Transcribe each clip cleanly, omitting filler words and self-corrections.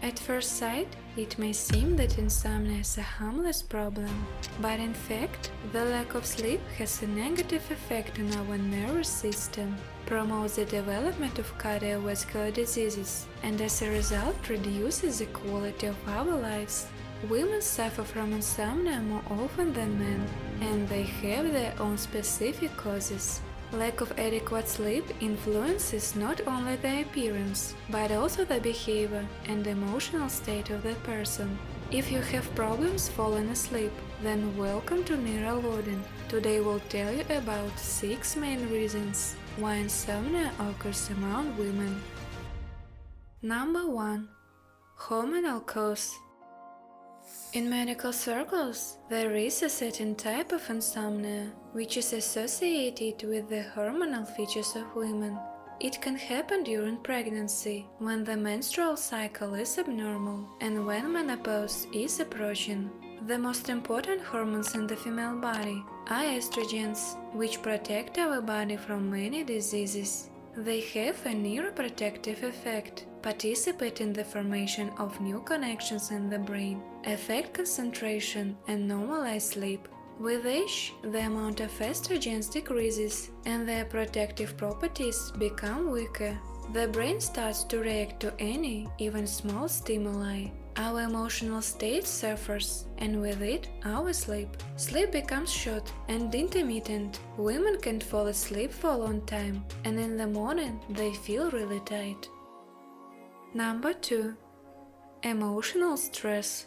At first sight, it may seem that insomnia is a harmless problem, but in fact, the lack of sleep has a negative effect on our nervous system, promotes the development of cardiovascular diseases, and as a result reduces the quality of our lives. Women suffer from insomnia more often than men, and they have their own specific causes. Lack of adequate sleep influences not only the appearance, but also the behavior and emotional state of the person. If you have problems falling asleep, then welcome to Neural Loading. Today we'll tell you about 6 main reasons why insomnia occurs among women. Number 1. Hormonal cause. In medical circles, there is a certain type of insomnia which is associated with the hormonal features of women. It can happen during pregnancy, when the menstrual cycle is abnormal, and when menopause is approaching. The most important hormones in the female body are estrogens, which protect our body from many diseases. They have a neuroprotective effect, participate in the formation of new connections in the brain, affect concentration, and normalize sleep. With age, the amount of estrogens decreases, and their protective properties become weaker. The brain starts to react to any, even small stimuli. Our emotional state suffers, and with it, our sleep. Sleep becomes short and intermittent. Women can't fall asleep for a long time, and in the morning they feel really tired. Number 2. Emotional stress.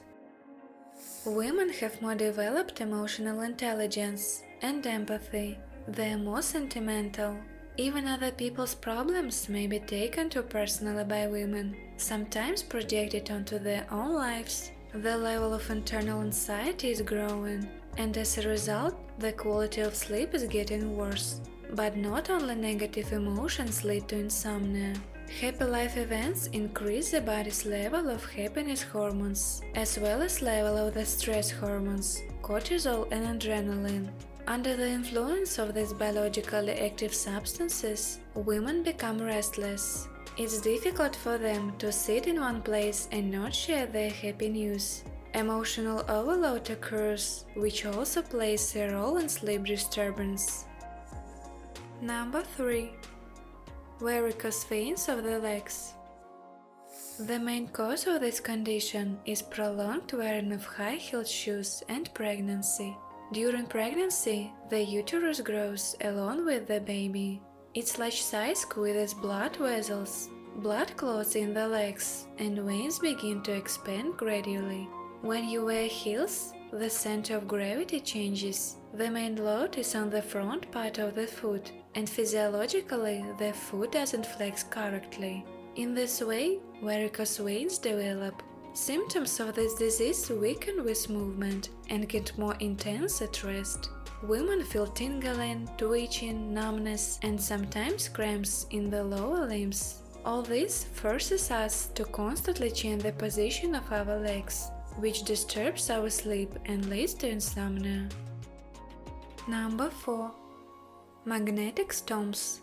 Women have more developed emotional intelligence and empathy. They are more sentimental. Even other people's problems may be taken too personally by women, sometimes projected onto their own lives. The level of internal anxiety is growing, and as a result, the quality of sleep is getting worse. But not only negative emotions lead to insomnia. Happy life events increase the body's level of happiness hormones, as well as level of the stress hormones, cortisol and adrenaline. Under the influence of these biologically active substances, women become restless. It's difficult for them to sit in one place and not share their happy news. Emotional overload occurs, which also plays a role in sleep disturbance. Number 3. Varicose veins of the legs. The main cause of this condition is prolonged wearing of high-heeled shoes and pregnancy. During pregnancy, the uterus grows along with the baby. Its large size squeezes blood vessels. Blood clots in the legs, and veins begin to expand gradually. When you wear heels, the center of gravity changes. The main load is on the front part of the foot, and physiologically the foot doesn't flex correctly. In this way, varicose veins develop. Symptoms of this disease weaken with movement and get more intense at rest. Women feel tingling, twitching, numbness, and sometimes cramps in the lower limbs. All this forces us to constantly change the position of our legs, which disturbs our sleep and leads to insomnia. Number 4. Magnetic storms.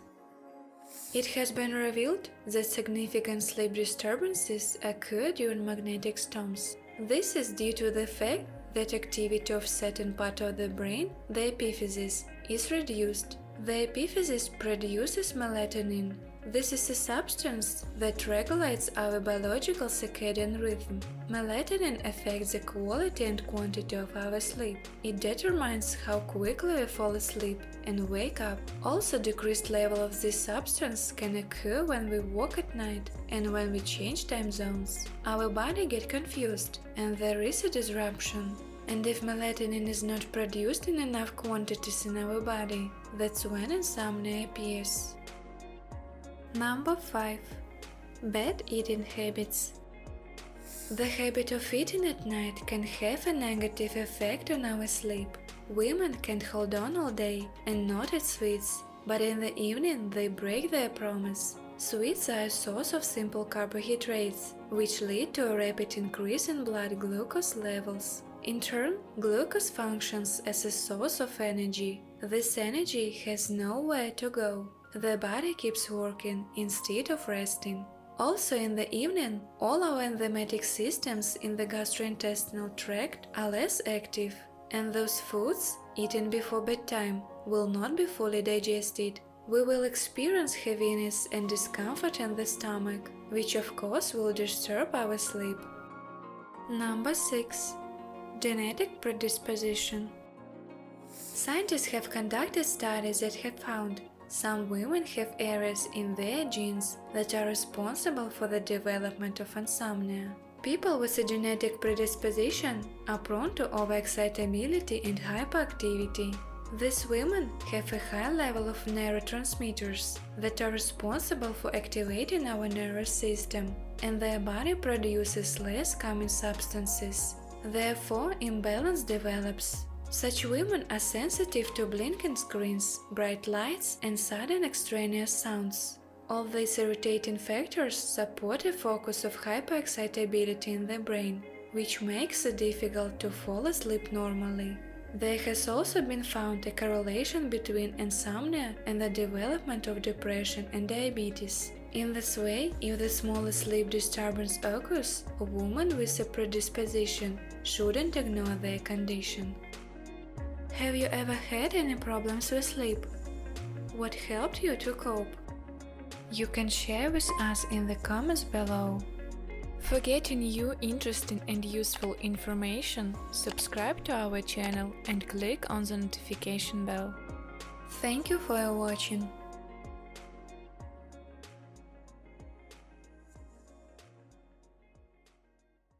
It has been revealed that significant sleep disturbances occur during magnetic storms. This is due to the fact that activity of certain part of the brain, the epiphysis, is reduced. The epiphysis produces melatonin. This is a substance that regulates our biological circadian rhythm. Melatonin affects the quality and quantity of our sleep. It determines how quickly we fall asleep and wake up. Also, decreased level of this substance can occur when we walk at night and when we change time zones. Our body gets confused and there is a disruption. And if melatonin is not produced in enough quantities in our body, that's when insomnia appears. Number 5. Bad eating habits. The habit of eating at night can have a negative effect on our sleep. Women can hold on all day and not eat sweets, but in the evening they break their promise. Sweets are a source of simple carbohydrates, which lead to a rapid increase in blood glucose levels. In turn, glucose functions as a source of energy. This energy has nowhere to go. The body keeps working instead of resting. Also in the evening, all our enzymatic systems in the gastrointestinal tract are less active, and those foods eaten before bedtime will not be fully digested. We will experience heaviness and discomfort in the stomach, which of course will disturb our sleep. Number 6. Genetic predisposition. Scientists have conducted studies that have found some women have areas in their genes that are responsible for the development of insomnia. People with a genetic predisposition are prone to overexcitability and hyperactivity. These women have a high level of neurotransmitters that are responsible for activating our nervous system, and their body produces less calming substances. Therefore, imbalance develops. Such women are sensitive to blinking screens, bright lights, and sudden extraneous sounds. All these irritating factors support a focus of hyperexcitability in the brain, which makes it difficult to fall asleep normally. There has also been found a correlation between insomnia and the development of depression and diabetes. In this way, if the smallest sleep disturbance occurs, a woman with a predisposition shouldn't ignore their condition. Have you ever had any problems with sleep? What helped you to cope? You can share with us in the comments below. For getting new interesting and useful information, subscribe to our channel and click on the notification bell. Thank you for watching.